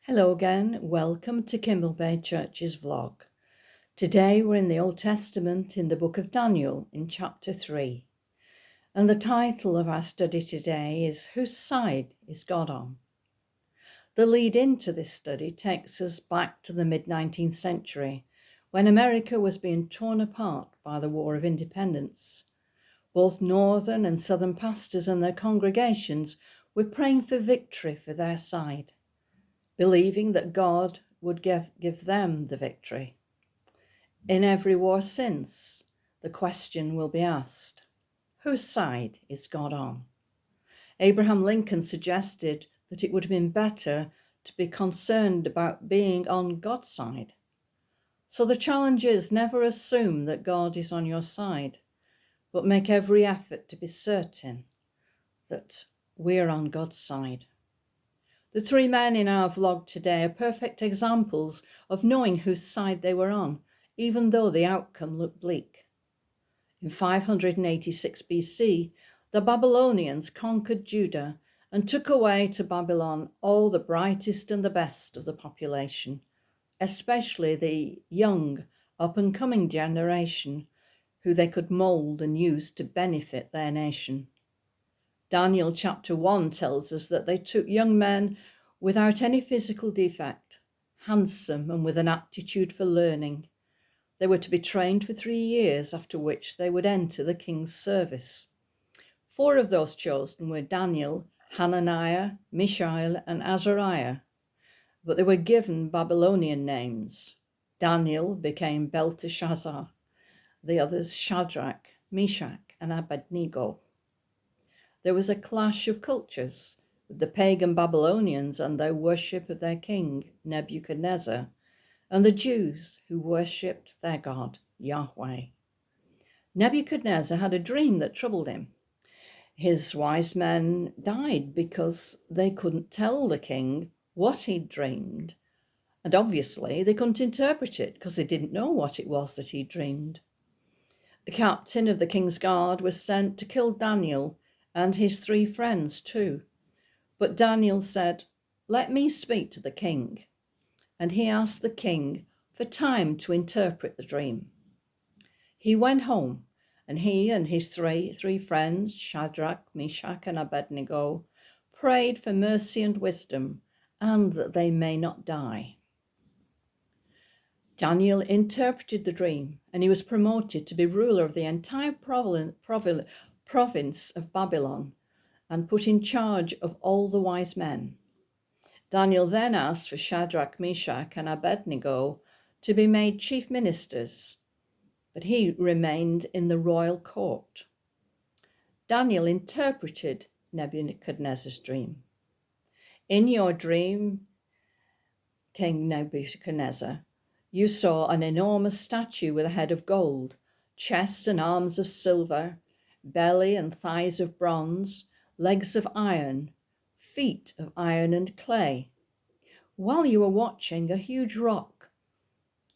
Hello again, welcome to Kimble Bay Church's vlog. Today we're in the Old Testament in the book of Daniel in chapter 3. And the title of our study today is Whose Side is God On? The lead into this study takes us back to the mid-19th century when America was being torn apart by the War of Independence. Both northern and southern pastors and their congregations were praying for victory for their side, believing that God would give them the victory. In every war since, the question will be asked, whose side is God on? Abraham Lincoln suggested that it would have been better to be concerned about being on God's side. So the challenge is never assume that God is on your side, but make every effort to be certain that we're on God's side. The three men in our vlog today are perfect examples of knowing whose side they were on, even though the outcome looked bleak. In 586 BC, the Babylonians conquered Judah and took away to Babylon all the brightest and the best of the population, especially the young, up-and-coming generation who they could mold and use to benefit their nation. Daniel chapter 1 tells us that they took young men without any physical defect, handsome and with an aptitude for learning. They were to be trained for 3 years, after which they would enter the king's service. 4 of those chosen were Daniel, Hananiah, Mishael, and Azariah, but they were given Babylonian names. Daniel became Belteshazzar, the others Shadrach, Meshach, and Abednego. There was a clash of cultures, with the pagan Babylonians and their worship of their king, Nebuchadnezzar, and the Jews who worshipped their God, Yahweh. Nebuchadnezzar had a dream that troubled him. His wise men died because they couldn't tell the king what he'd dreamed, and obviously they couldn't interpret it because they didn't know what it was that he dreamed. The captain of the king's guard was sent to kill Daniel and his 3 friends too. But Daniel said, "Let me speak to the king." And he asked the king for time to interpret the dream. He went home, and he and his three friends, Shadrach, Meshach, and Abednego, prayed for mercy and wisdom, and that they may not die. Daniel interpreted the dream, and he was promoted to be ruler of the entire province of Babylon and put in charge of all the wise men. Daniel then asked for Shadrach, Meshach, and Abednego to be made chief ministers, but he remained in the royal court. Daniel interpreted Nebuchadnezzar's dream. "In your dream, King Nebuchadnezzar, you saw an enormous statue with a head of gold, chest and arms of silver, belly and thighs of bronze, legs of iron, feet of iron and clay. While you were watching, a huge rock,"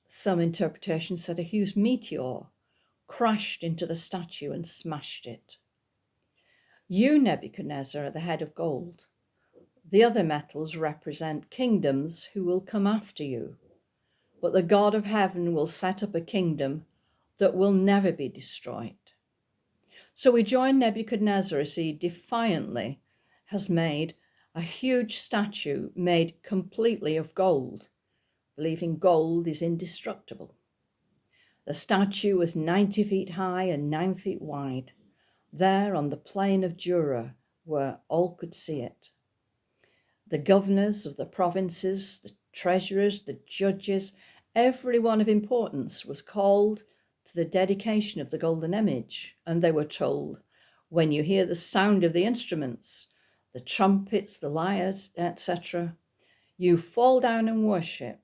some interpretations said a huge meteor, crashed into the statue and smashed it. "You, Nebuchadnezzar, are the head of gold. The other metals represent kingdoms who will come after you, but the God of heaven will set up a kingdom that will never be destroyed." So we join Nebuchadnezzar as he defiantly has made a huge statue made completely of gold, believing gold is indestructible. The statue was 90 feet high and 9 feet wide, there on the plain of Dura, where all could see it. The governors of the provinces, the treasurers, the judges, everyone of importance was called to the dedication of the golden image, and they were told, "When you hear the sound of the instruments, the trumpets, the lyres, etc., you fall down and worship,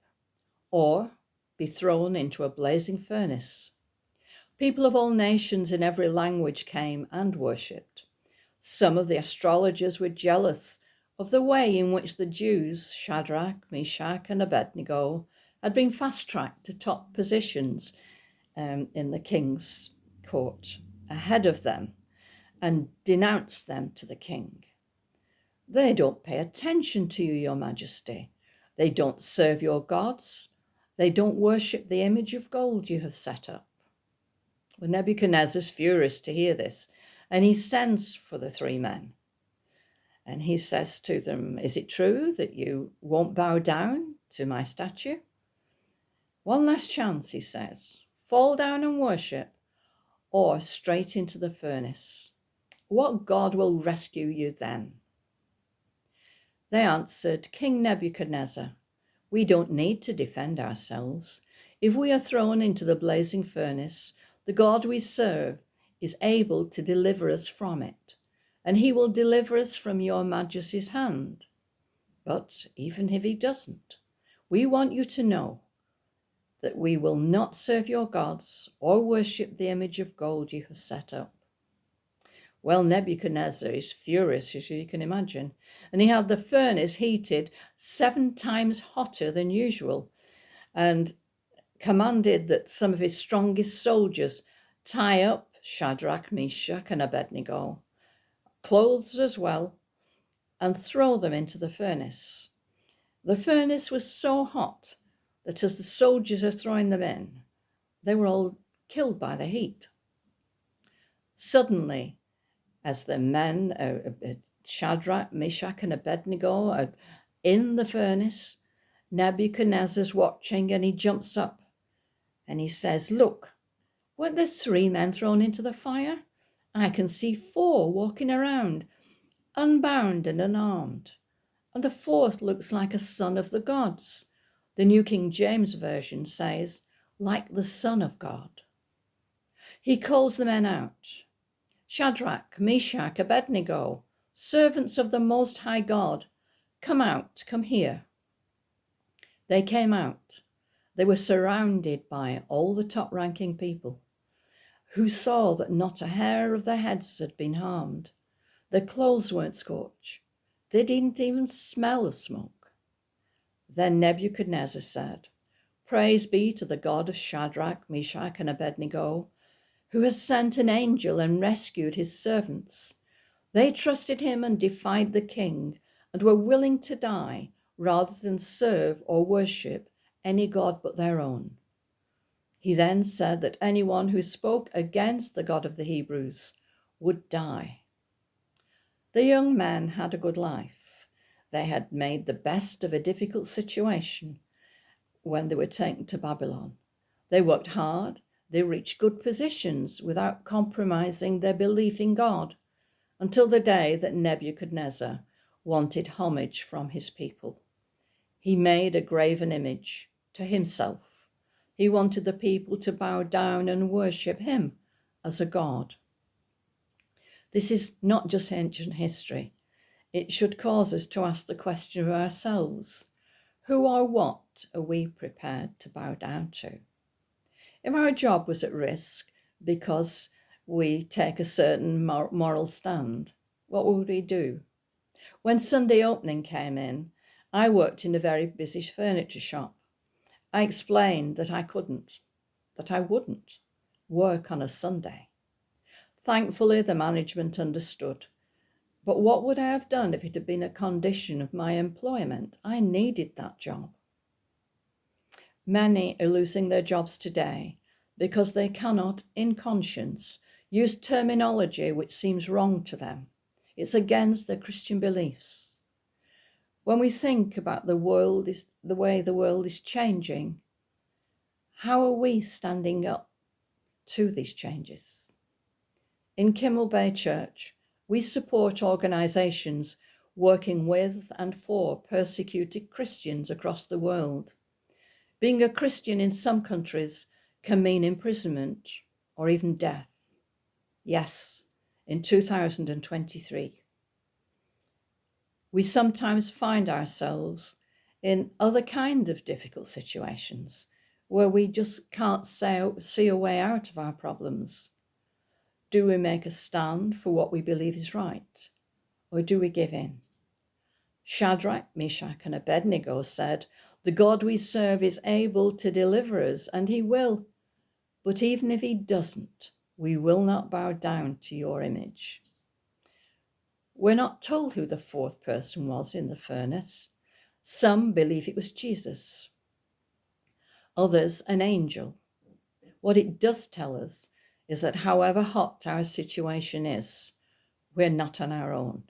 or be thrown into a blazing furnace." People of all nations in every language came and worshipped. Some of the astrologers were jealous of the way in which the Jews, Shadrach, Meshach, and Abednego, had been fast-tracked to top positions in the king's court ahead of them, and denounced them to the king. "They don't pay attention to you, your majesty. They don't serve your gods. They don't worship the image of gold you have set up. Well, Nebuchadnezzar's furious to hear this, and he sends for the three men. And he says to them, is it true that you won't bow down to my statue? One last chance, he says. Fall down and worship, or straight into the furnace. What God will rescue you then? They answered, King Nebuchadnezzar, we don't need to defend ourselves. If we are thrown into the blazing furnace, the God we serve is able to deliver us from it, and he will deliver us from your majesty's hand. But even if he doesn't, we want you to know that we will not serve your gods or worship the image of gold you have set up. Well, Nebuchadnezzar is furious, as you can imagine, and he had the furnace heated 7 times hotter than usual, and commanded that some of his strongest soldiers tie up Shadrach, Meshach, and Abednego, clothes as well, and throw them into the furnace. The furnace was so hot that as the soldiers are throwing them in, they were all killed by the heat. Suddenly, as the men, Shadrach, Meshach, and Abednego, are in the furnace, Nebuchadnezzar's watching, and he jumps up and he says, look, weren't there 3 men thrown into the fire? I can see 4 walking around, unbound and unarmed. And the 4th looks like a son of the gods. The New King James Version says, like the Son of God. He calls the men out. Shadrach, Meshach, Abednego, servants of the Most High God, come out, come here. They came out. They were surrounded by all the top-ranking people who saw that not a hair of their heads had been harmed. Their clothes weren't scorched. They didn't even smell the smoke. Then Nebuchadnezzar said, praise be to the God of Shadrach, Meshach, and Abednego, who has sent an angel and rescued his servants. They trusted him and defied the king and were willing to die rather than serve or worship any god but their own. He then said that anyone who spoke against the God of the Hebrews would die. The young men had a good life. They had made the best of a difficult situation when they were taken to Babylon. They worked hard. They reached good positions without compromising their belief in God until the day that Nebuchadnezzar wanted homage from his people. He made a graven image to himself. He wanted the people to bow down and worship him as a god. This is not just ancient history. It should cause us to ask the question of ourselves, who or what are we prepared to bow down to? If our job was at risk because we take a certain moral stand, what would we do? When Sunday opening came in, I worked in a very busy furniture shop. I explained that I wouldn't work on a Sunday. Thankfully, the management understood. But what would I have done if it had been a condition of my employment? I needed that job. Many are losing their jobs today because they cannot, in conscience, use terminology which seems wrong to them. It's against their Christian beliefs. When we think about the way the world is changing, how are we standing up to these changes? In Kimmel Bay Church, we support organisations working with and for persecuted Christians across the world. Being a Christian in some countries can mean imprisonment or even death. Yes, in 2023. We sometimes find ourselves in other kind of difficult situations where we just can't see a way out of our problems. Do we make a stand for what we believe is right, or do we give in? Shadrach, Meshach, and Abednego said, the God we serve is able to deliver us, and he will. But even if he doesn't, we will not bow down to your image. We're not told who the 4th person was in the furnace. Some believe it was Jesus, others an angel. What it does tell us is that however hot our situation is, we're not on our own.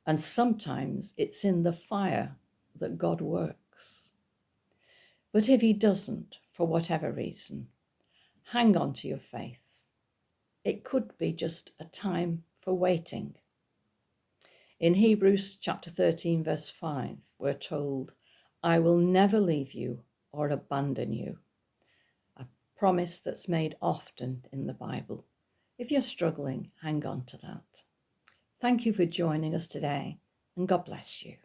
And sometimes it's in the fire that God works. But if he doesn't, for whatever reason, hang on to your faith. It could be just a time for waiting. In Hebrews chapter 13, verse 5, we're told, I will never leave you or abandon you. A promise that's made often in the Bible. If you're struggling, hang on to that. Thank you for joining us today, and God bless you.